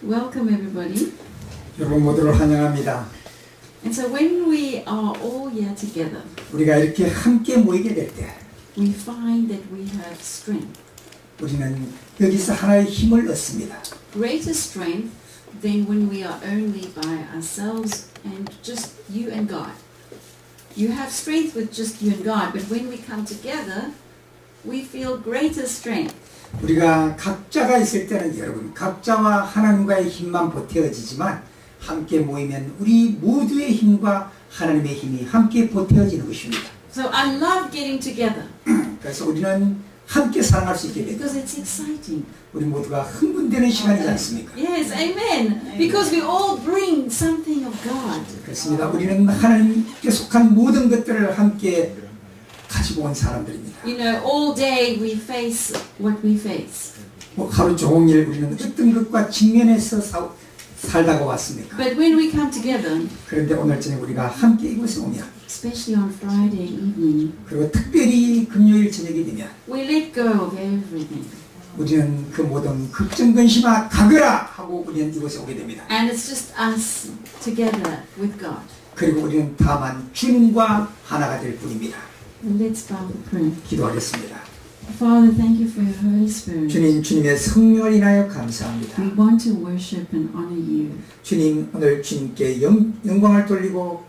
Welcome everybody. 여러분 모두를 환영합니다. And so when we are all here together, 우리가 이렇게 함께 모이게 될 때 we find that we have strength. 우리는 여기서 하나의 힘을 얻습니다. Greater strength than when we are only by ourselves and just you and God. You have strength with just you and God, but when we come together, we feel greater strength. 우리가 각자가 있을 때는 여러분 각자와 하나님과의 힘만 보태어지지만 함께 모이면 우리 모두의 힘과 하나님의 힘이 함께 보태어지는 것입니다. So I love getting together 그래서 우리는 함께 사랑할 수 있게 됩니다. because it's exciting. 우리 모두가 흥분되는 시간이지 않습니까? Yes, amen. Because we all bring something of God. 그렇습니다. 우리는 하나님께 속한 모든 것들을 함께 가지고 온 사람들입니다. You know, all day we face what we face. 하루 종일 우리는 어떤 것과 직면해서 살다가 왔습니까? But when we come together, 그런데 오늘 저녁 우리가 함께 이곳에 오면 especially on Friday evening, 그리고 특별히 금요일 저녁이 되면 we let go of everything. 우리는 그 모든 걱정 근심아 가거라 하고 우리는 이곳에 오게 됩니다. And it's just us together with God. 그리고 우리는 다만 주님과 하나가 될 뿐입니다. And let's bow for prayer. 기도하겠습니다. Father, thank you for your Holy Spirit. 주님, 주님의 성령을 인하여 감사합니다. We want to worship and honor you. 주님, 오늘 주님께 영광을 돌리고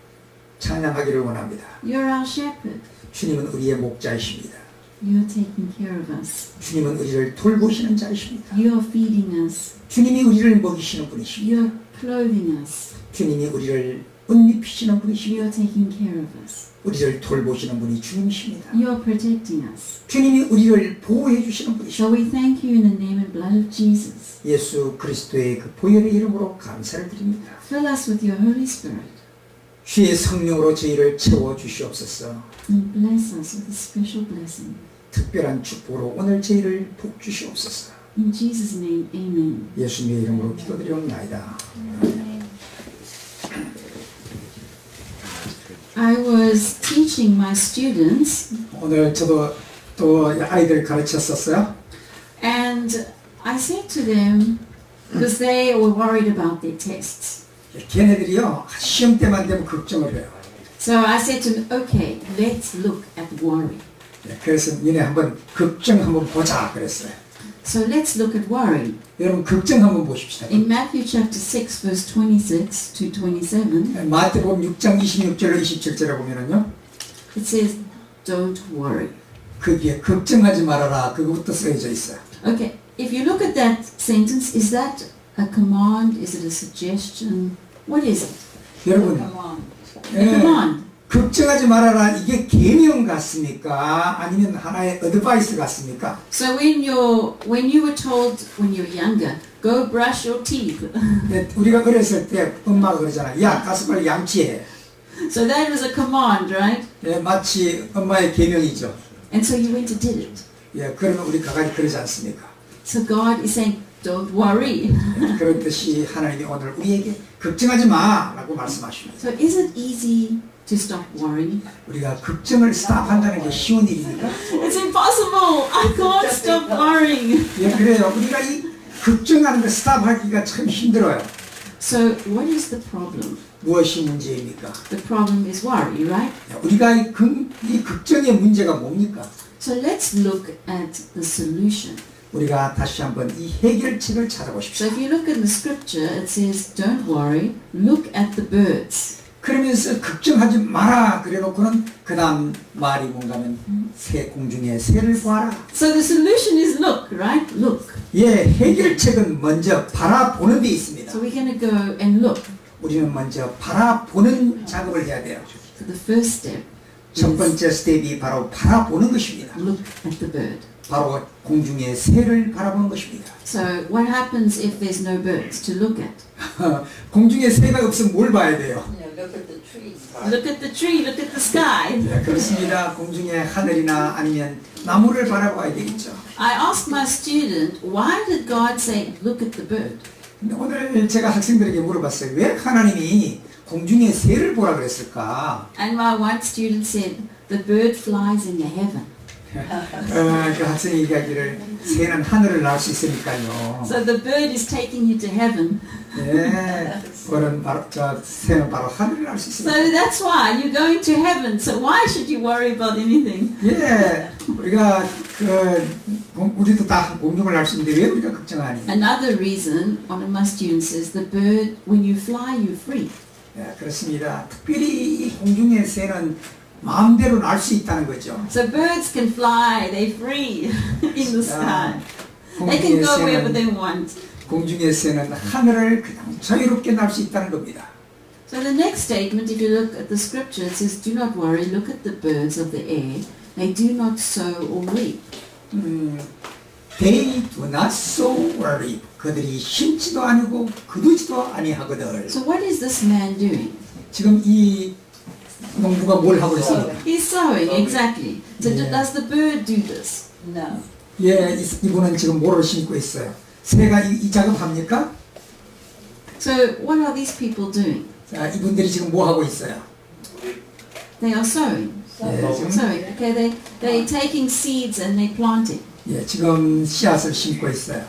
찬양하기를 원합니다. You're our shepherd. 주님은 우리의 목자이십니다. You're taking care of us. 주님은 우리를 돌보시는 자이십니다. You're feeding us. 주님이 우리를 먹이시는 분이십니다. You're clothing us. 주님이 우리를 옷 입히시는 분이십니다. You're taking care of us. 우리를 돌보시는 분이 주님이십니다. You're protecting us. 주님이 우리를 보호해 주시는 분이십니다. So we thank you in the name and blood of Jesus. 예수 그리스도의 그 보혈의 이름으로 감사를 드립니다. Fill us with your Holy Spirit 주의 성령으로 저희를 채워 주시옵소서. and bless us with a special blessing. 특별한 축복으로 오늘 저희를 복 주시옵소서. In Jesus' name, amen. 예수님의 이름으로 기도드리옵나이다. I was teaching my students 오늘 저도 또 아이들 가르쳤었어요. and I said to them, because they were worried about their tests. 걔네들이요 시험 때만 되면 걱정을 해요. So I said to them, okay, let's look at worry. 그래서 니네 한번 걱정 한번 보자 그랬어요. So let's look at worry. 여러분 걱정 한번 보십시다. In Matthew chapter 6 verse 26 to 27, 마태복음 6장 26절로 27절에 보면은요. it says, don't worry. 거기에 걱정하지 말아라 그거부터 쓰여져 있어요. Okay, if you look at that sentence, is that a command? Is it a suggestion? What is it? 여러분 A command. 걱정하지 말아라 이게 계명 같습니까? 아니면 하나의 어드바이스 같습니까? So when you were told when you were younger, go brush your teeth. 우리가 어렸을 때 엄마가 그러잖아. 야 가서 빨리 양치해. So that was a command, right? 마치 엄마의 계명이죠. And so you went and did it. 그러면 우리 가까이 그러지 않습니까? So God is saying, don't worry. 그렇듯이 하나님이 오늘 우리에게 걱정하지 마라고 말씀하십니다. So is it easy to stop worrying? 우리가 걱정을 스탑한다는 게 쉬운 일입니까? It's impossible. I can't stop worrying. 그래요. 우리가 이 걱정하는 거 스탑하기가 참 힘들어요. So what is the problem? 무엇이 문제입니까? The problem is worry, right? 우리가 이 걱정의 문제가 뭡니까? So let's look at the solution. 우리가 다시 한번 이 해결책을 So 찾아보십시오. if you look in the scripture, it says, don't worry, look at the birds. 그러면서 걱정하지 마라 그래놓고는 그 다음 말이 뭔가 하면 새 공중의 새를 봐라. So the solution is look, right? Look. 해결책은 먼저 바라보는 데 있습니다. So we're going to go and look. 우리는 먼저 바라보는 작업을 해야 돼요. So the first step 첫 is 번째 스텝이 바로 바라보는 것입니다. look at the bird. 바로 공중의 새를 바라보는 것입니다. So what happens if there's no birds to look at? 공중에 새가 없으면 뭘 봐야 돼요? Look at the trees. Look at the tree, look at the sky. 그렇습니다. 공중에 하늘이나 아니면 나무를 바라봐야 되겠죠. I asked my student, why did God say, look at the bird? 오늘 제가 학생들에게 물어봤어요. 왜 하나님이 공중에 새를 보라 그랬을까? And my one student said, the bird flies in the heaven. 그 학생이 얘기하기를 새는 하늘을 날 수 있으니까요. So the bird is taking you to heaven. 네, 그런 바로 저 새는 바로 하늘을 날 수 So 있습니다. that's why you're going to heaven. So why should you worry about anything? 예, 우리가 우리도 다 공중을 날 수 있는데 왜 우리가 걱정하니? Another reason, one of my students says, the bird, when you fly, you're free. 예, 그렇습니다. 특별히 이 공중의 새는 마음대로 날 수 있다는 거죠. So birds can fly, they're free in the sky. They can 공중의 go wherever 새는 they want. 공중의 새는 하늘을 그냥 자유롭게 날 수 있다는 겁니다. So the next statement, if you look at the scripture, it says, do not worry, look at the birds of the air. They do not sow or reap. They do not sow or reap. 그들이 심지도 아니고 거두지도 아니하거든. So what is this man doing? 지금 이 농부가 뭘 하고 있습니까? He's sowing, exactly. So Yeah. does the bird do this? No. 예, 이분은 지금 모를 심고 있어요. 새가 이 작업합니까? So what are these people doing? 자, 이분들이 지금 뭐 하고 있어요? They are sowing. 예, 지금, Sowing. Okay, they're taking seeds and they're planting. 예, 지금 씨앗을 심고 있어요.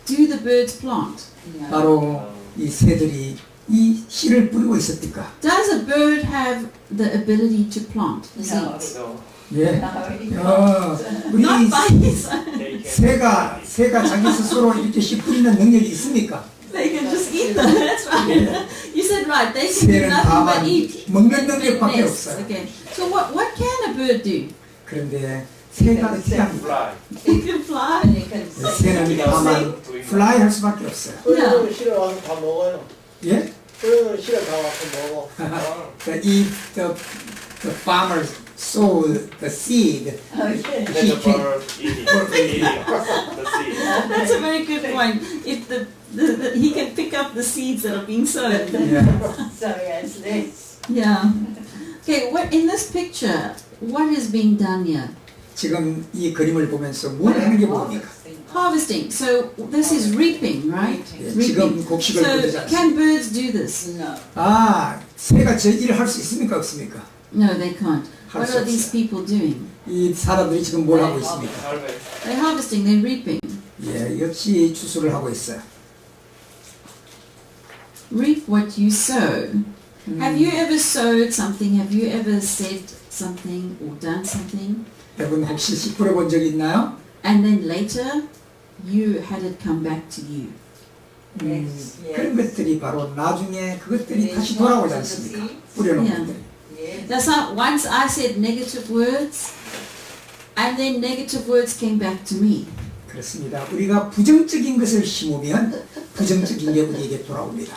Do the birds plant? No. 바로 이 새들이 이 씨를 뿌리고 있었니까. Does a bird have the ability to plant No. seeds? 예, No. 우리 Not by his own. 새가 자기 스스로 이렇게 씨 뿌리는 능력이 있습니까? They can just eat them. That's right. You said right. They can do 새는 nothing 다만 but eat. 먹는 and 능력밖에 nest. 없어요. Okay. So what can a bird do? 그런데 새가 어떻게 합니까? fly. It can fly. And you can see. 새는 다만 플라이 할 수밖에 없어요. 소리는 실어 와서 다 먹어요. 예? 소리는 실어 다 와서 먹어. The farmer sow the seed. Okay. Then the bird eating the seed. That's a very good point. If the he can pick up the seeds that are being sown. 예. So yes, this. Yeah. Okay. What in this picture? What is being done here? 지금 이 그림을 보면서 뭘 하는 게 뭡니까? Harvesting. So this is reaping, right? 예, Reaping. 지금 곡식을 So 거두지 않습니다. can birds do this? No. 아, 새가 저 일을 할 수 있습니까? 없습니까? No, they can't. 할 What 수 are these 없어요. people doing? 이 사람들이 지금 뭘 하고 있습니까? Harvest. They're harvesting. They're reaping. 예, 역시 추수를 하고 있어요. Reap what you sow. Have you ever sowed something? Have you ever said something or done something, 여러분 혹시 씨 뿌려본 적 있나요? and then later you had it come back to you? Yes. 그런 것들이 바로 나중에 그것들이 다시 돌아오지 않습니까? 뿌려놓은 Yeah. 것들이. Yes. That's not, once I said negative words, and then negative words came back to me. 그렇습니다. 우리가 부정적인 것을 심으면 부정적인 게 우리에게 돌아옵니다.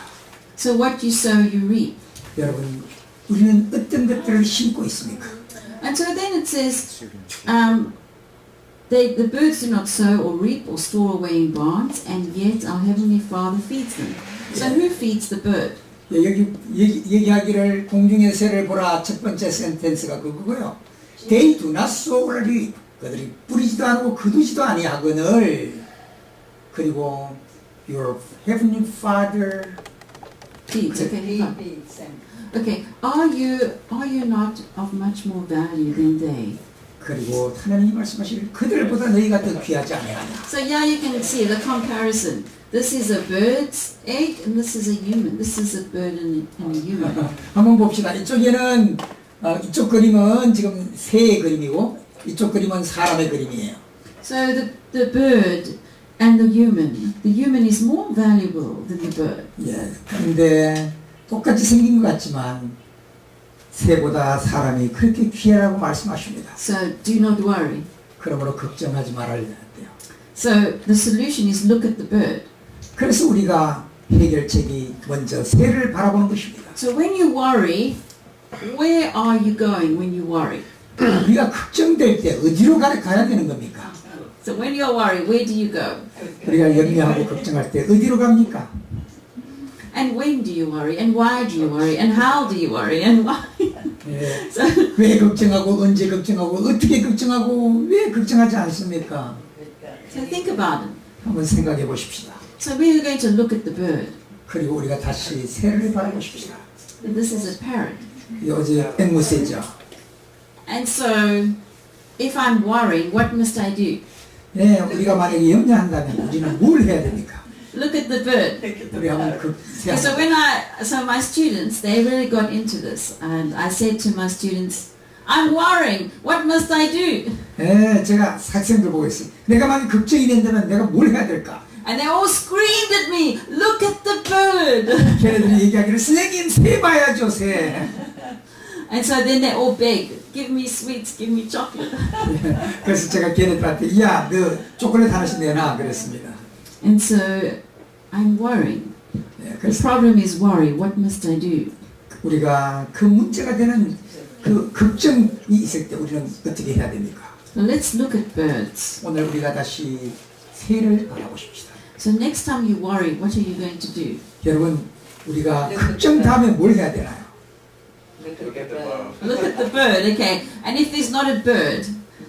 So what you sow, you reap. 여러분, 우리는 어떤 것들을 심고 있습니까? And so then it says, the birds do not sow or reap or store away in barns, and yet our heavenly Father feeds them. So who feeds the bird? 예, 여기 얘기하기를 공중의 새를 보라 첫 번째 센텐스가 그거고요. They do not sow or reap. 그들이 뿌리지도 않고 거두지도 아니하거늘. 그리고 your heavenly Father. Feeds. Okay. He fine. feeds them. Okay. Are you not of much more value than they? 그리고 하나님이 말씀하시길 그들보다 너희가 더 귀하지 아니하냐. So yeah, you can see the comparison. This is a bird's egg, and this is a human. This is a bird and a human. 한번 봅시다. 이쪽에는 이쪽 그림은 지금 새의 그림이고 이쪽 그림은 사람의 그림이에요. So the bird and the human is more valuable than the bird. 예. 그런데 똑같이 생긴 것 같지만 새보다 사람이 그렇게 귀하라고 말씀하십니다. So do not worry. 그러므로 걱정하지 말아야 돼요. So the solution is look at the bird. 그래서 우리가 해결책이 먼저 새를 바라보는 것입니다. So when you worry, where are you going when you worry? 우리가 걱정될 때 어디로 가야 되는 겁니까? So when you're worried, where do you go? 우리가 염려하고 걱정할 때 어디로 갑니까? And when do you worry? And why do you worry? And how do you worry? And why? 예. So, 왜 걱정하고 언제 걱정하고 어떻게 걱정하고 왜 걱정하지 않습니까? so think about it. 한번 생각해 보십시다. So we are going to look at the bird. 그리고 우리가 다시 새를 바라보십시다. And this is a parrot. 어제 앵무새죠. And so if I'm worrying, what must I do? 네, 우리가 만약에 염려한다면 우리는 뭘 해야 됩니까? Look at the bird. 우리 한번 그 Okay, so so my students, they really got into this, and I said to my students, I'm worrying. What must I do? 네, 제가 학생들 보고 있어요. 내가 만약 걱정이 된다면 내가 뭘 해야 될까? And they all screamed at me, look at the bird. 걔네들이 얘기하기를 선생님 새 봐야죠 새. And so then they all begged, give me sweets, give me chocolate. 그래서 제가 걔네들한테 야, 너 초콜릿 하나씩 내놔 그랬습니다. And so I'm worrying. 네, The 그래서 problem is worry. What must I do? 우리가 그 문제가 되는 그 걱정이 있을 때 우리는 어떻게 해야 됩니까? Well, let's look at birds. 오늘 우리가 다시 새를 바라보십시다. So next time you worry, what are you going to do? 여러분 우리가 걱정 다음에 뭘 해야 되나요? Look at the bird. Look at the bird, okay. And if there's not a bird,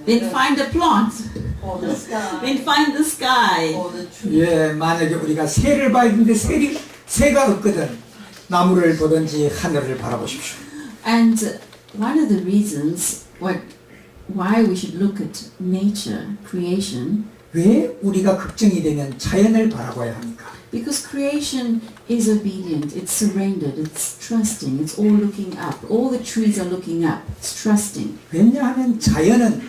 then find a plant. Or the sky. Then find the sky. Or the tree. 예, 만약에 우리가 새를 봐야 되는데 새가 없거든 나무를 보든지 하늘을 바라보십시오. And one of the reasons why we should look at nature, creation, 왜 우리가 걱정이 되면 자연을 바라봐야 합니까? because creation is obedient, it's surrendered, it's trusting, it's all looking up. All the trees are looking up, it's trusting. 왜냐하면 자연은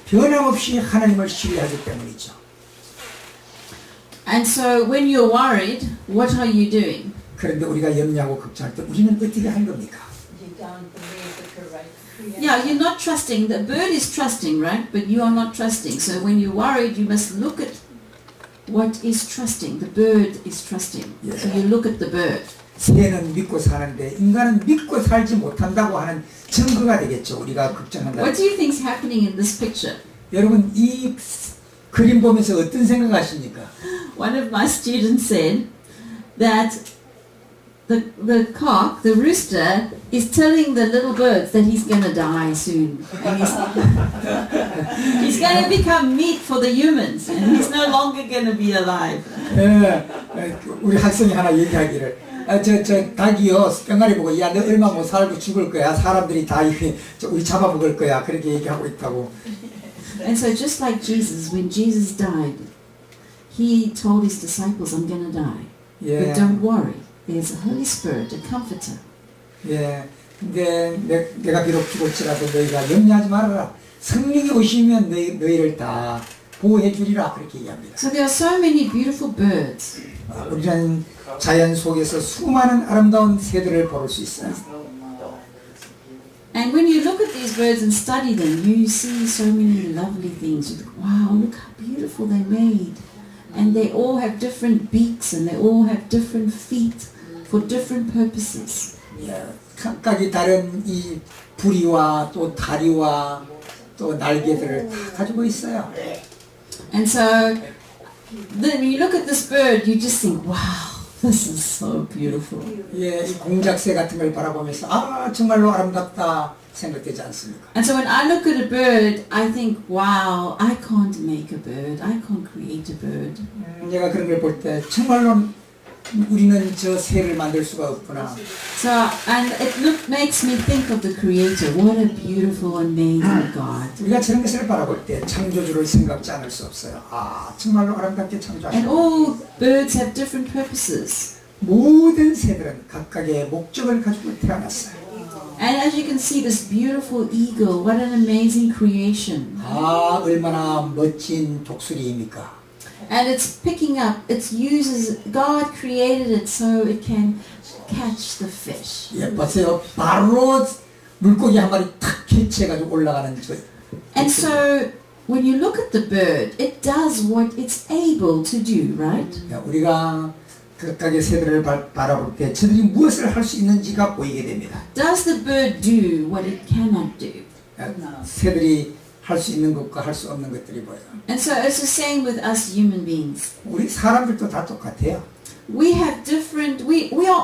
변함없이 하나님을 신뢰하기 때문이죠. And so when you're worried, what are you doing? 그런데 우리가 염려하고 걱정할 때 우리는 어떻게 한 겁니까? You don't believe the correct creator. Yeah, you're not trusting. The bird is trusting, right? But you are not trusting. So when you're worried, you must look at what is trusting. The bird is trusting. So you look at the bird. 새는 믿고 사는데 인간은 믿고 살지 못한다고 하는 증거가 되겠죠. 우리가 걱정한다. What do you think is happening in this picture? 여러분 이 그림 보면서 어떤 생각하십니까? One of my students said that the cock, the rooster, is telling the little birds that he's going to die soon. And he's going to become meat for the humans. And he's no longer going to be alive. 우리 학생이 하나 얘기하기를 저 닭이요 뿅아리 보고 야 너 얼마 못 살고 죽을 거야 사람들이 다 우리 잡아먹을 거야 그렇게 얘기하고 있다고. And so just like Jesus, when Jesus died, he told his disciples, I'm going to die. 예. But don't worry. There's a Holy Spirit, a comforter. 예. 근데 내가 비록 죽을지라도 너희가 염려하지 말아라. 성령이 오시면 너희를 다 보호해 주리라 그렇게 얘기합니다. So there are so many beautiful birds. 우리는 자연 속에서 수많은 아름다운 새들을 볼 수 있어요. And when you look at these birds and study them, you see so many lovely things. You think, wow, look how beautiful they're made. And they all have different beaks and they all have different feet for different purposes. 예. 각각이 다른 이 부리와 또 다리와 또 날개들을 다 가지고 있어요. And so then when you look at this bird, you just think, wow, this is so beautiful. 예, 이 공작새 같은 걸 바라보면서 아 정말로 아름답다 생각되지 않습니까? And so when I look at a bird, I think, wow, I can't make a bird. I can't create a bird. 내가 그런 걸 볼 때 정말로 우리는 저 새를 만들 수가 없구나. So, and it makes me think of the Creator. What a beautiful, amazing God. 우리가 저런 것을 바라볼 때 창조주를 생각지 않을 수 없어요. 아 정말로 아름답게 And 창조하셨다. all birds have different purposes. 모든 새들은 각각의 목적을 가지고 태어났어요. And as you can see, this beautiful eagle, what an amazing creation. 아 얼마나 멋진 독수리입니까? And it's picking up, God created it so it can catch the fish. 예, 보세요. 바로 물고기 한 마리 탁 캐치해가지고 올라가는 저. And so when you look at the bird, it does what it's able to do, right? 우리가 각각의 새들을 바라볼 때 저들이 무엇을 할 수 있는지가 보이게 됩니다. Does the bird do what it cannot do? 새들이 할 수 있는 것과 할 수 없는 것들이 보여요. And so it's the same with us human beings. 우리 사람들도 다 똑같아요. We are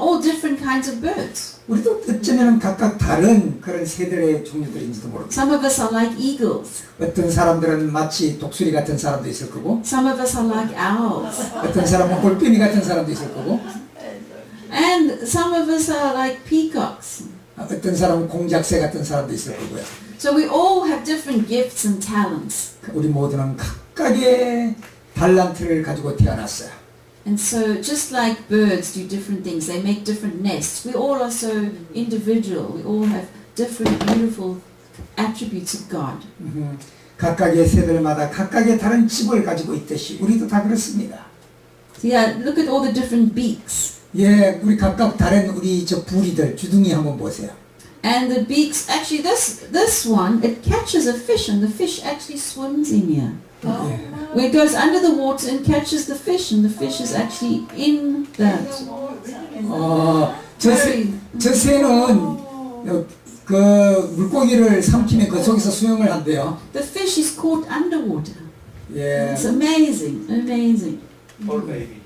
all different kinds of birds. 우리도 어쩌면 각각 다른 그런 새들의 종류들인지도 모릅니다. Some of us are like eagles. 어떤 사람들은 마치 독수리 같은 사람도 있을 거고, Some of us are like owls. 어떤 사람은 골뱅이 같은 사람도 있을 거고, And some of us are like peacocks. 어떤 사람은 공작새 같은 사람도 있을 거고요. So we all have different gifts and talents. 우리 모두는 각각의 달란트를 가지고 태어났어요. And so just like birds do different things, they make different nests. We all are so individual. We all have different beautiful attributes of God. 각각의 새들마다 각각의 다른 집을 가지고 있듯이 우리도 다 그렇습니다. So yeah, look at all the different beaks. 예, 우리 각각 다른 우리 저 부리들 주둥이 한번 보세요. And the beaks, actually this one, it catches a fish and the fish actually swims in here. Where it goes under the water and catches the fish and the fish is actually in that. 저 새는 그 물고기를 삼키면 그 속에서 수영을 한대요. The fish is caught underwater. 예. It's amazing, amazing. Poor baby.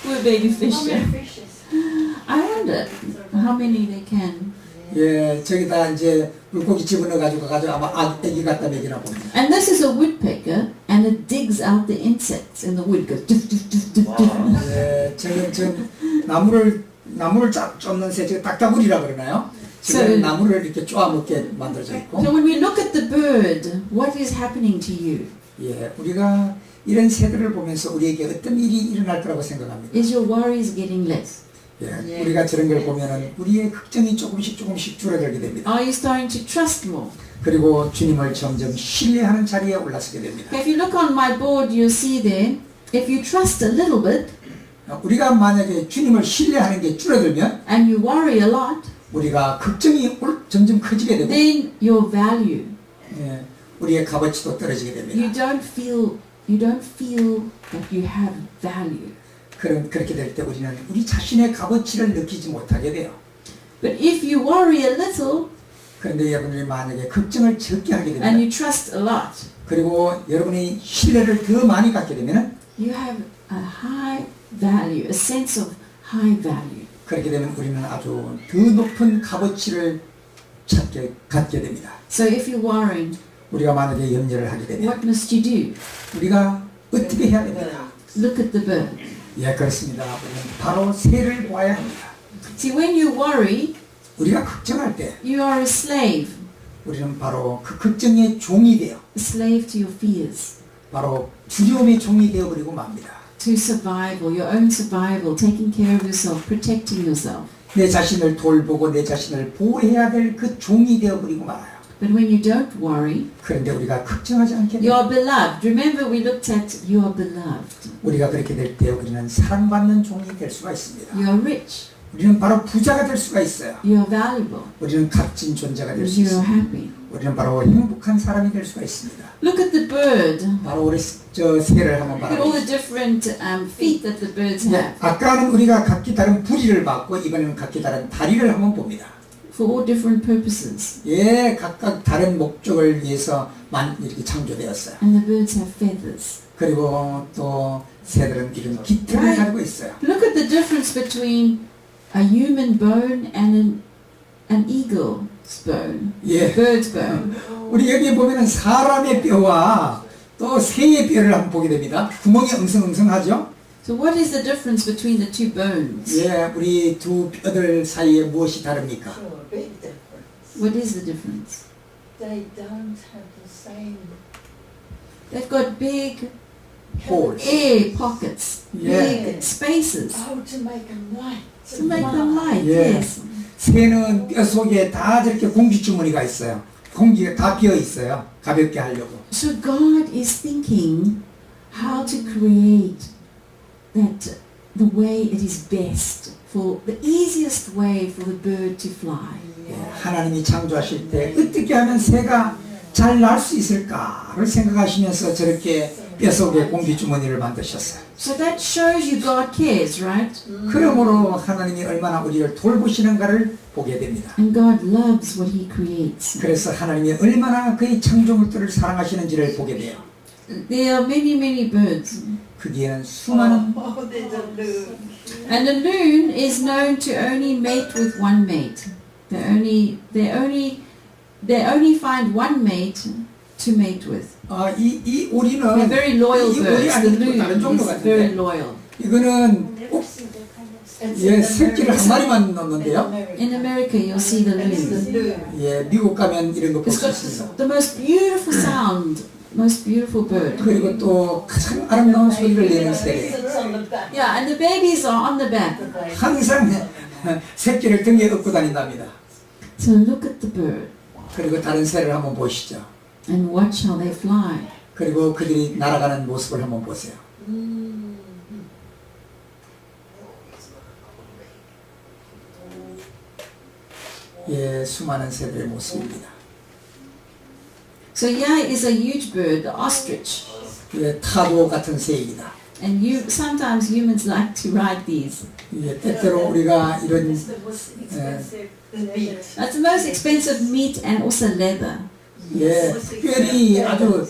Poor baby fish. How many fishes? I wonder how many they can. 예, 저기다 이제 물고기 집어넣어 가지고 아마 애기 갖다 먹이나 봅니다. And this is a woodpecker, and it digs out the insects in the wood. Goes duf duf duf duf duf. 예, 저는 나무를 쫓는 새, 저 딱따구리라 그러나요? 지금 나무를 이렇게 쪼아먹게 만들어져 있고. So when we look at the bird, what is happening to you? 예, 우리가 이런 새들을 보면서 우리에게 어떤 일이 일어날 거라고 생각합니다. Is your worries getting less? 예, 우리가 저런 걸 보면은 우리의 걱정이 조금씩 줄어들게 됩니다. Are you starting to trust more? 그리고 주님을 점점 신뢰하는 자리에 올라서게 됩니다. If you look on my board, you'll see there, if you trust a little bit 우리가 만약에 주님을 신뢰하는 게 줄어들면 and you worry a lot, 우리가 걱정이 점점 커지게 되고 then your value, 예, 우리의 값어치도 떨어지게 you 됩니다. don't feel that you have value. 그렇게 될 때 우리는 우리 자신의 값어치를 느끼지 못하게 돼요. But if you worry a little 그런데 여러분이 만약에 걱정을 적게 하게 and 되면 you trust a lot, 그리고 여러분이 신뢰를 더 많이 갖게 되면 you have a high value, a sense of high value. 그렇게 되면 우리는 아주 더 높은 값어치를 갖게 됩니다. So if you're worrying, 우리가 만약에 염려를 하게 되면 what must you do? 우리가 어떻게 해야 됩니까? Look at the bird. 예, 그렇습니다. 우리는 바로 새를 보아야 합니다. See, when you worry, 우리가 걱정할 때 you are a slave 우리는 바로 그 걱정의 종이 되어 a slave to your fears, 바로 두려움의 종이 되어버리고 맙니다. to survival, your own survival, taking care of yourself, protecting yourself. 내 자신을 돌보고 내 자신을 보호해야 될 그 종이 되어버리고 말아요. But when you don't worry, 그런데 우리가 걱정하지 않게 you 됩니다. are beloved. Remember we looked at you are beloved. 우리가 그렇게 될 때 우리는 사랑받는 종이 될 수가 있습니다. You are rich. 우리는 바로 부자가 될 수가 있어요. You are valuable. 우리는 값진 존재가 될 수 You are 있습니다. happy. 우리는 바로 행복한 사람이 될 수가 있습니다. Look at the bird. 바로 우리 저 새를 한번 Look at all the 바라보십시오. different feet that the birds 네, have 아까는 우리가 각기 다른 부리를 봤고 이번에는 각기 다른 다리를 한번 봅니다. for all different purposes. 예, 각각 다른 목적을 위해서 이렇게 창조되었어요. And the birds have feathers. 그리고 또 새들은 이런 깃털을 가지고 있어요. Look at the difference between a human bone and an eagle's bone, 예. a bird's bone. 우리 여기 보면은 사람의 뼈와 또 새의 뼈를 한번 보게 됩니다. 구멍이 엉성엉성하죠? So what is the difference between the two bones? 예, 우리 두 뼈들 사이에 무엇이 다릅니까? Sure, big difference. What is the difference? They don't have the same They've got big Holes. air pockets, Yeah. big spaces Oh, to make them light. to make them light. Yeah. Yes. 새는 뼈 속에 다 저렇게 공기주머니가 있어요. 공기가 다 비어 있어요. 가볍게 하려고. So God is thinking how to create that the way it is best, for the easiest way for the bird to fly. 예, 하나님이 창조하실 때 어떻게 하면 새가 잘 날 수 있을까를 생각하시면서 저렇게 뼈 속에 공기주머니를 만드셨어요. So that shows you God cares, right? 그러므로 하나님이 얼마나 우리를 돌보시는가를 보게 됩니다. And God loves what He creates. 그래서 하나님이 얼마나 그의 창조물들을 사랑하시는지를 보게 돼요. There are many birds. 거기에는 수많은 Oh, there's a loon. And the loon is known to only mate with one mate. They only find one mate to mate with. 이 오리는 They're very loyal 이 오리 birds. The 아니고 loon 다른 종류 is very 같은데 loyal. 이거는 꼭 It's 예, in 새끼를 한 America. 마리만 넣는데요. In America, you'll see the And it's loom. the loom. 예, 미국 가면 이런 거 볼 It's 수 got 있습니다. the most beautiful sound, most beautiful bird. 그리고 또 가장 아름다운 소리를 내는 새래. Sits on the back. Yeah, and the babies are on the back. The baby. 항상 새끼를 등에 업고 다닌답니다. So look at the bird 그리고 다른 새를 한번 보시죠. and watch how they fly. 그리고 그들이 날아가는 모습을 한번 보세요. 예, 수많은 새들의 모습입니다. So yeah, is a huge bird, the ostrich. 예, 타도 같은 새입니다. And sometimes humans like to ride these. 예, 때때로 우리가 이런 The meat. That's the most expensive meat and also leather. 예, 특별히 아주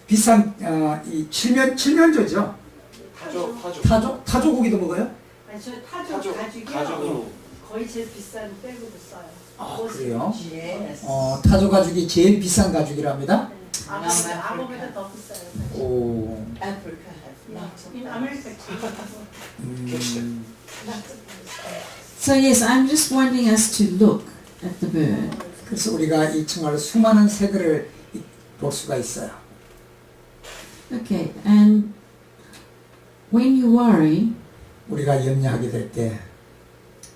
비싼 이 칠면조죠. 타조 고기도 먹어요? 아니 저 가족, 가죽이요. 가족으로. 거의 제일 비싼 백으로 써요. 아, 그래요? Yes. 타조 가죽이 제일 비싼 가죽이랍니다. 암호보다 더 비싸요. 오, Africa has lots of In America 음, So yes, I'm just wanting us to look at the bird. 그래서 우리가 이 정말 수많은 새들을 볼 수가 있어요. Okay, and when you worry, 우리가 염려하게 될 때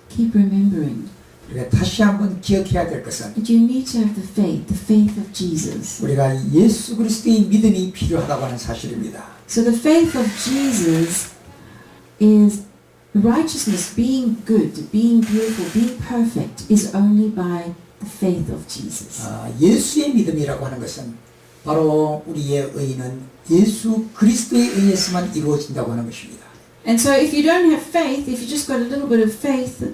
keep remembering 우리가 다시 한번 기억해야 될 것은 that you need to have the faith of Jesus. 우리가 예수 그리스도의 믿음이 필요하다고 하는 사실입니다. So the faith of Jesus is righteousness, being good, being beautiful, being perfect is only by the faith of Jesus. 예수의 믿음이라고 하는 것은 바로 우리의 의는 예수 그리스도에 의해서만 이루어진다고 하는 것입니다. And so if you don't have faith, if you just got a little bit of faith,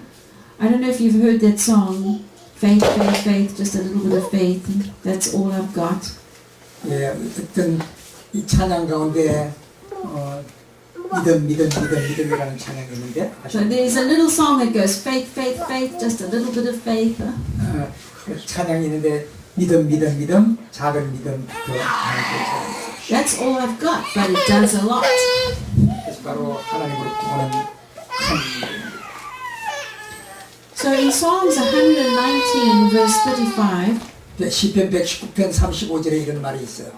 I don't know if you've heard that song, faith, faith, faith, just a little bit of faith, that's all I've got. 예, 어떤 이 찬양 가운데 믿음이라는 찬양이 있는데 So there's a little song that goes faith, faith, faith, just a little bit of faith. 찬양이 있는데 믿음, 작은 믿음 더 많은 찬양. That's all I've got, but it does a lot. 그래서 바로 하나님으로 구원은 큰 믿음입니다. So in Psalms 119 verse 35, 시편 119편 35절에 이런 말이 있어요.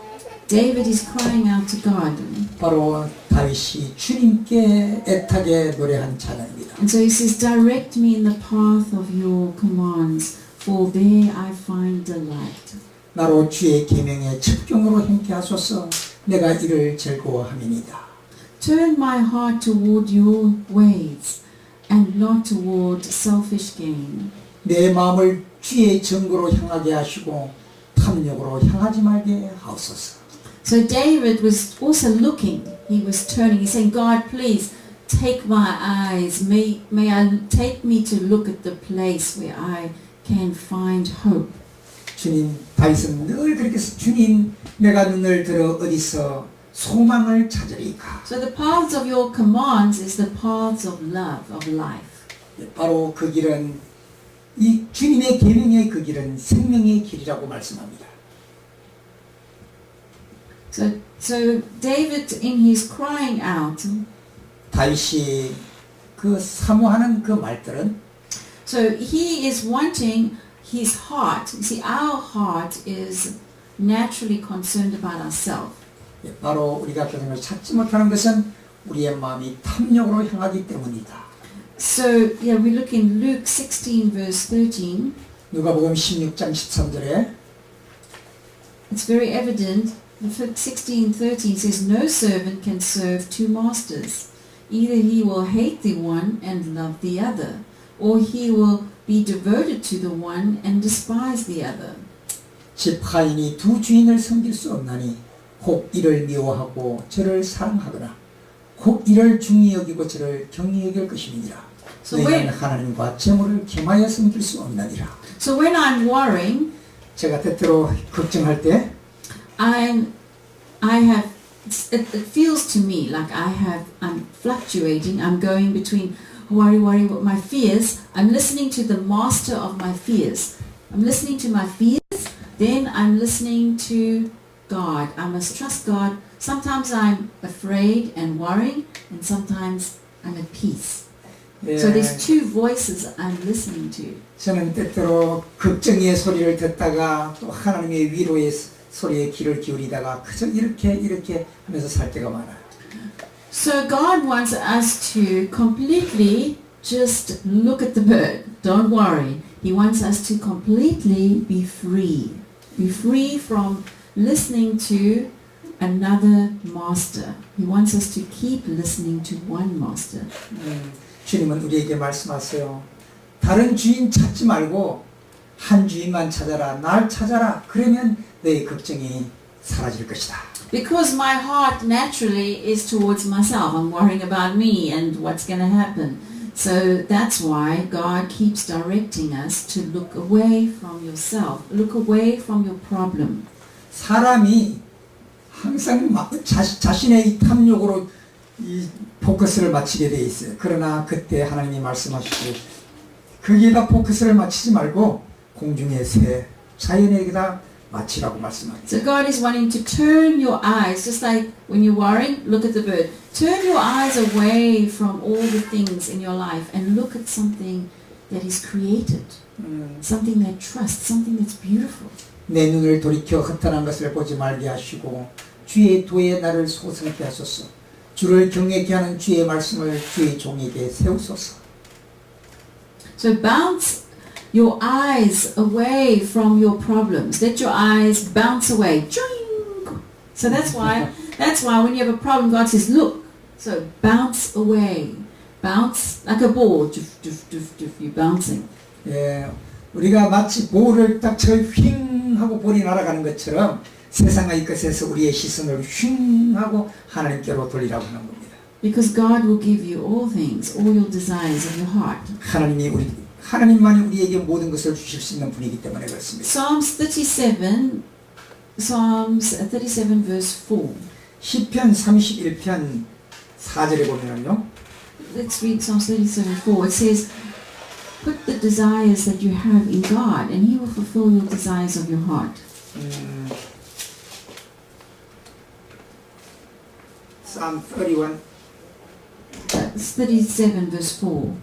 David is crying out to God. 바로 다윗이 주님께 애타게 노래한 찬양입니다. And so he says, direct me in the path of your commands, for there I find delight. 나로 주의 계명에 첩경으로 행케 하소서. 내가 이를 즐거워함이니이다. Turn my heart toward your ways and not toward selfish gain. 내 마음을 주의 정거로 향하게 하시고 탐욕으로 향하지 말게 하옵소서. So David was also looking, he was turning, he's saying, God, please take my eyes, may take me to look at the place where I can find hope. 주님, 다윗은 늘 그렇게 주님, 내가 눈을 들어 어디서 소망을 찾으리까. So the paths of your commands is the paths of love, of life. 바로 그 길은 이 주님의 계명의 그 길은 생명의 길이라고 말씀합니다. So David in his crying out, 다윗이 그 사모하는 그 말들은 so he is wanting his heart. You see, our heart is naturally concerned about ourselves. 바로 우리가 그것을 찾지 못하는 것은 우리의 마음이 탐욕으로 향하기 때문이다. So yeah, we look in Luke 16 verse 13. 누가복음 16장 13절에 It's very evident. 16:13 says, "No servant can serve two masters. Either he will hate the one and love the other, or he will be devoted to the one and despise the other." 집하인이 두 주인을 섬길 수 없나니 혹 이를 미워하고 저를 사랑하거나 혹 이를 중히 여기고 저를 경히 여길 것임이니라. So 너희는 when, 하나님과 재물을 겸하여 섬길 수 없나니라. so when I'm worrying, 제가 때때로 걱정할 때 it feels to me like I'm fluctuating. I'm going between worry, my fears. I'm listening to the master of my fears. I'm listening to my fears, then I'm listening to God. I must trust God. Sometimes I'm afraid and worrying, and sometimes I'm at peace. 예, So there's two voices I'm listening to. 저는 때때로 걱정의 소리를 듣다가 또 하나님의 위로의 소리에 귀를 기울이다가 그저 이렇게 하면서 살 때가 많아요. So God wants us to completely just look at the bird. Don't worry. He wants us to completely be free. Be free from listening to another master. He wants us to keep listening to one master. 주님은 우리에게 말씀하세요. 다른 주인 찾지 말고 한 주인만 찾아라. 날 찾아라. 그러면 너의 걱정이 사라질 것이다. Because my heart naturally is towards myself. I'm worrying about me and what's going to happen. So that's why God keeps directing us to look away from yourself. Look away from your problem. 사람이 항상 자신의 이 탐욕으로 이 포커스를 맞추게 돼 있어요. 그러나 그때 하나님이 말씀하시고 거기에다 포커스를 맞추지 말고 공중의 새, 자연에게다 맞추라고 말씀합니다. So God is wanting to turn your eyes, just like when you're worrying, look at the bird. Turn your eyes away from all the things in your life and look at something that is created. Something that trusts, something that's beautiful. 내 눈을 돌이켜 흩어난 것을 보지 말게 하시고 주의 도에 나를 소생케 하소서. 주를 경외케 하는 주의 말씀을 주의 종에게 세우소서. So bounce your eyes away from your problems. Let your eyes bounce away. Joing! So that's why when you have a problem, God says, look. So bounce away. Bounce like a ball. Doof, doof, doof, doof. You're bouncing. 예, 우리가 마치 볼을 딱 쳐 휙 하고 볼이 날아가는 것처럼 세상의 것에서 우리의 시선을 휙 하고 하나님께로 돌리라고 하는 겁니다. Because God will give you all things, all your desires of your heart. 하나님만이 우리에게 모든 것을 주실 수 있는 분이기 때문에 그렇습니다. Psalms 37 verse 4. 시편 31편 4절에 보면은요. Let's read Psalms 37:4. It says, put the desires that you have in God and He will fulfill your desires of your heart. Psalm 31 That's 37 verse 4.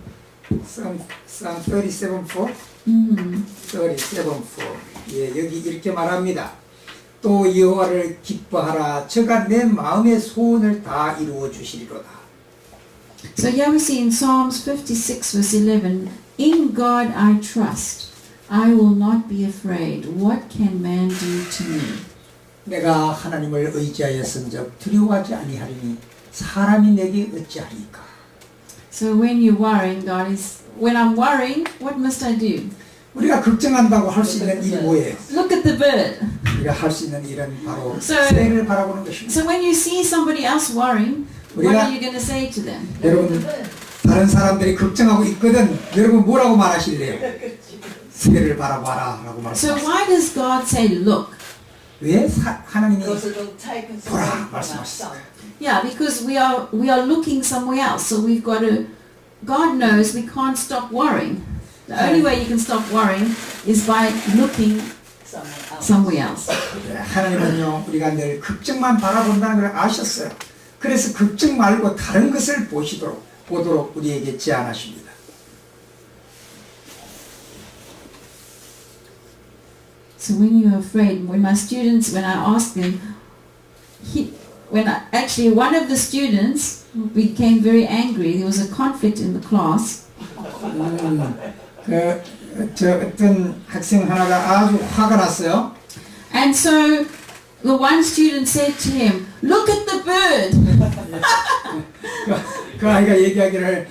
Psalm 37:4 37:4 예, 여기 이렇게 말합니다. 또 여호와를 기뻐하라. 저가 내 마음의 소원을 다 이루어 주시리로다. So here we see in Psalms 56 verse 11, in God I trust. I will not be afraid. What can man do to me? 내가 하나님을 의지하였은즉 두려워하지 아니하리니 사람이 내게 어찌하리까. So when you're worrying, when I'm worrying, what must I do? 우리가 걱정한다고 할 수 있는 일이 뭐예요? Look at the bird. 우리가 할 수 있는 일은 바로 So- 새를 바라보는 것입니다. So when you see somebody else worrying, what are you going to say to them? 여러분 다른 사람들이 걱정하고 있거든. 여러분 뭐라고 말하실래요? 새를 바라봐라 라고 So 말씀하십니다. why does God say look? 왜 하나님이 그것을 차이큰 보라 말씀하셨어요. Yeah, because we are looking somewhere else. So we've got to. God knows we can't stop worrying. The only way you can stop worrying is by looking somewhere else. 하나님은요 우리가 늘 걱정만 바라본다는 걸 아셨어요. 그래서 걱정 말고 다른 것을 보도록 우리에게 제안하십니다. So when you're afraid, when my students, when I ask them, one of the students became very angry. There was a conflict in the class. 어떤 학생 하나가 아주 화가 났어요. And so the one student said to him, look at the bird. 그 아이가 얘기하기를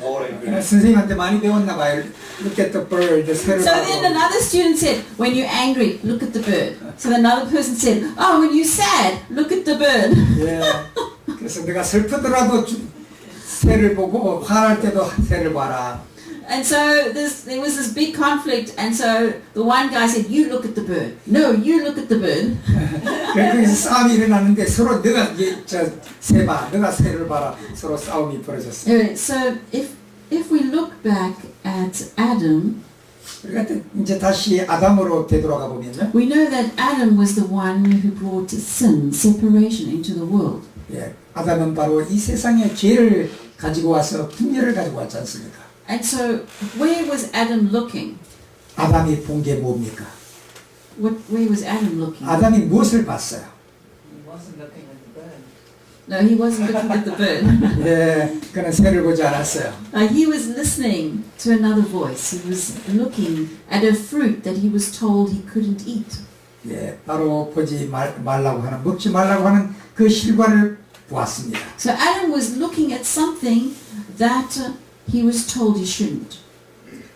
선생님한테 많이 배웠나 봐요. Look at the bird. 새를 So then 바라보고. another student said, when you're angry, look at the bird. So another person said, oh, when you're sad, look at the bird. 예. 그래서 내가 슬프더라도 새를 보고 화날 때도 새를 봐라. And so there was this big conflict, and so the one guy said, you look at the bird. No, you look at the bird. 거기서 싸움이 일어났는데 서로 너가 새 봐, 너가 새를 봐라. 서로 싸움이 벌어졌어요. Anyway, so if we look back at Adam, 우리가 이제 다시 아담으로 되돌아가 보면요. we know that Adam was the one who brought sin, separation into the world. 예, 아담은 바로 이 세상에 죄를 가지고 와서 분열을 가지고 왔지 않습니까? And so, where was Adam looking? 아담이 본 게 뭡니까? Where was Adam looking? 아담이 무엇을 봤어요? He wasn't looking at the bird. No, he wasn't looking at the bird. 예, 그는 새를 보지 않았어요. He was listening to another voice. He was looking at a fruit that he was told he couldn't eat. 예, 바로 보지 말라고 하는, 먹지 말라고 하는 그 실과를 보았습니다. So Adam was looking at something that he was told he shouldn't.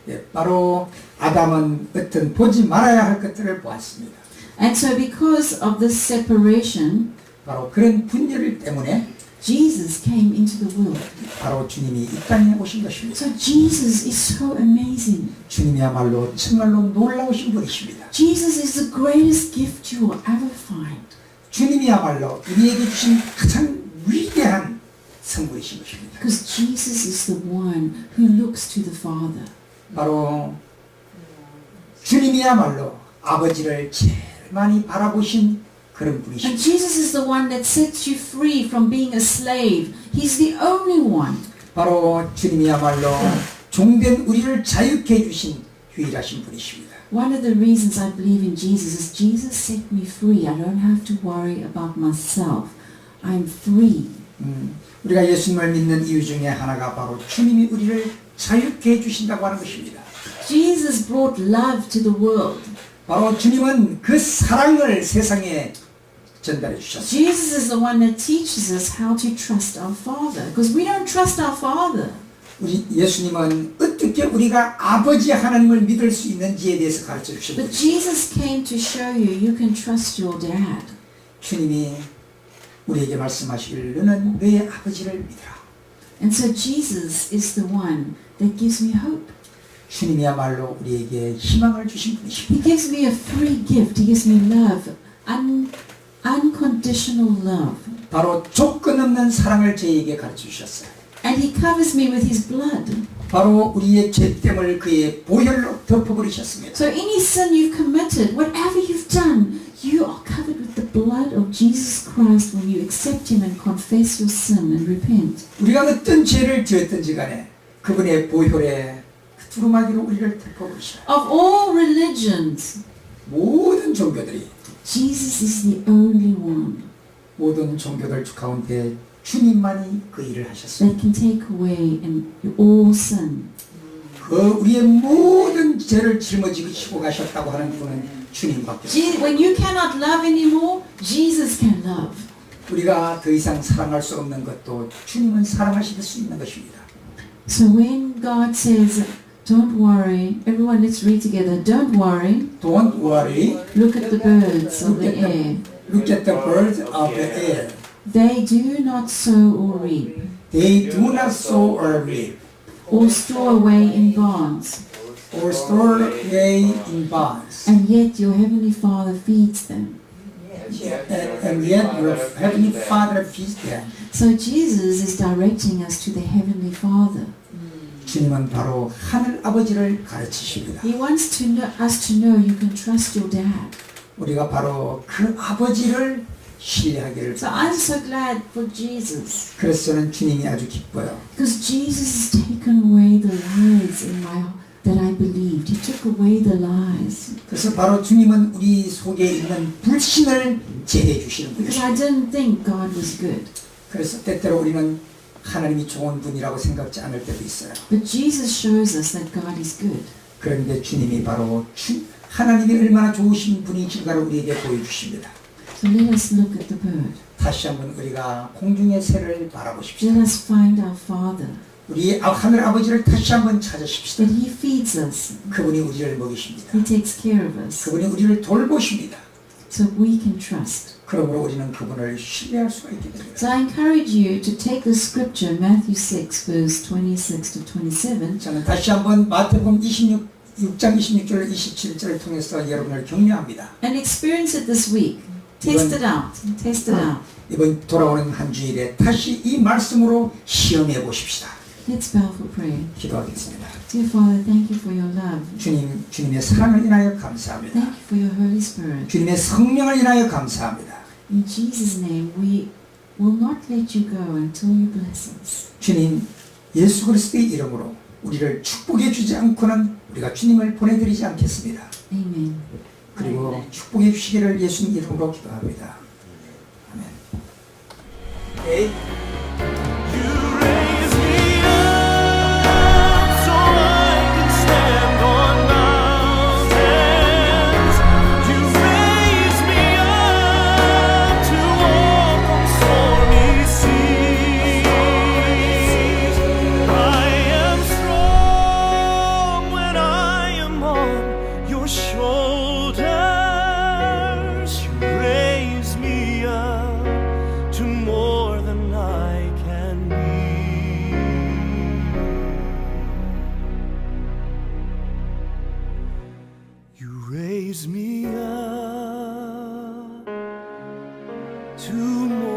예, 바로 아담은 어떤 보지 말아야 할 것들을 보았습니다. And so because of this separation, 바로 그런 분열 때문에 Jesus came into the world. 바로 주님이 이 땅에 오신 것입니다. So Jesus is so amazing. 주님이야말로 정말로 놀라우신 분이십니다. Jesus is the greatest gift you will ever find. 주님이야말로 우리에게 주신 가장 위대한 선물이신 것입니다. Because Jesus is the one who looks to the Father. 바로 주님이야말로 아버지를 제일 많이 바라보신 그런 And 분이십니다. Jesus is the one that sets you free from being a slave. He's the only one. 바로 주님이야말로 종된 우리를 자유케 해주신 유일하신 분이십니다. One of the reasons I believe in Jesus is Jesus set me free. I don't have to worry about myself. I'm free. 우리가 예수님을 믿는 이유 중에 하나가 바로 주님이 우리를 자유케 해주신다고 하는 것입니다. Jesus brought love to the world. 바로 주님은 그 사랑을 세상에 전달해 주셨습니다. Jesus is the one that teaches us how to trust our Father. Because we don't trust our Father. 우리 예수님은 어떻게 우리가 아버지 하나님을 믿을 수 있는지에 대해서 가르쳐 But 주셨습니다. Jesus came to show you can trust your dad. 주님이 우리에게 말씀하시길 너는 내 아버지를 믿으라. And so Jesus is the one that gives me hope. 주님이야말로 우리에게 희망을 주신 분이십니다. He gives me a free gift. He gives me love. Unconditional love. 바로 조건 없는 사랑을 저희에게 가르쳐 주셨어요. And He covers me with His blood. 바로 우리의 죄됨을 그의 보혈로 덮어버리셨습니다. So any sin you've committed, whatever you've done, you are covered with the blood of Jesus Christ when you accept Him and confess your sin and repent. 우리가 어떤 죄를 지었든지 간에 그분의 보혈에 두루마기로 우리를 덮어버리시라. Of all religions, 모든 종교들이 Jesus is the only one 모든 종교들 가운데 주님만이 그 일을 하셨습니다. that can take away all sin. 그 우리의 모든 죄를 짊어지고 가셨다고 하는 분은 주님밖에 없습니다. When you cannot love anymore, Jesus can love. 우리가 더 이상 사랑할 수 없는 것도 주님은 사랑하실 수 있는 것입니다. So when God says, don't worry, everyone let's read together, don't worry, Don't worry. look at the birds of the air. Look at the birds of the air. They do not sow or reap, They do not sow or reap, or store away in barns, or store away in barns. and yet your heavenly Father feeds them. And yet your heavenly Father feeds them. So Jesus is directing us to the heavenly Father. 주님은 바로 하늘 아버지를 가르치십니다. He wants us to know you can trust your dad. 우리가 바로 그 아버지를 신뢰하기를 So I'm so glad for Jesus. 그래서 저는 주님이 아주 기뻐요. Because Jesus has taken away the lies that I believed. He took away the lies. 그래서 바로 주님은 우리 속에 있는 불신을 제거해 주시는 Because I 분이십니다. didn't think God was good. 그래서 때때로 우리는 하나님이 좋은 분이라고 생각지 않을 때도 있어요. But Jesus shows us that God is good. 그런데 주님이 바로 하나님이 얼마나 좋으신 분이신가를 우리에게 보여주십니다. So let us look at the bird. 다시 한번 우리가 공중의 새를 바라보십시오. Let us find our Father. 우리 하늘 아버지를 다시 한번 찾으십시다. That He feeds us. 그분이 우리를 먹이십니다. He takes care of us. 그분이 우리를 돌보십니다. So we can trust. 그러므로 우리는 그분을 신뢰할 수가 있게 됩니다. So I encourage you to take the scripture, Matthew 6, verse 26 to 27. 저는 다시 한번 마태복음 6장 26절 27절을 통해서 여러분을 격려합니다. And experience it this week. Test it out. Test it out. 이번 돌아오는 한 주일에 다시 이 말씀으로 시험해 보십시다. Let's bow for prayer. 기도하겠습니다. Dear Father, thank you for your love. 주님의 사랑을 인하여 감사합니다. Thank you for your Holy Spirit. 주님의 성령을 인하여 감사합니다. In Jesus' name, we will not let you go until you bless us. 주님, 예수 그리스도의 이름으로 우리를 축복해 주지 않고는 우리가 주님을 보내드리지 않겠습니다. Amen. 그리고 축복해 주시기를 예수님 이름으로 기도합니다. 아멘. 네. You raise me up so I can stand on mountains. You raise me up to walk on stormy seas. I am strong when I am on your shoulders. You raise me up to more than I can be. You raise me up to more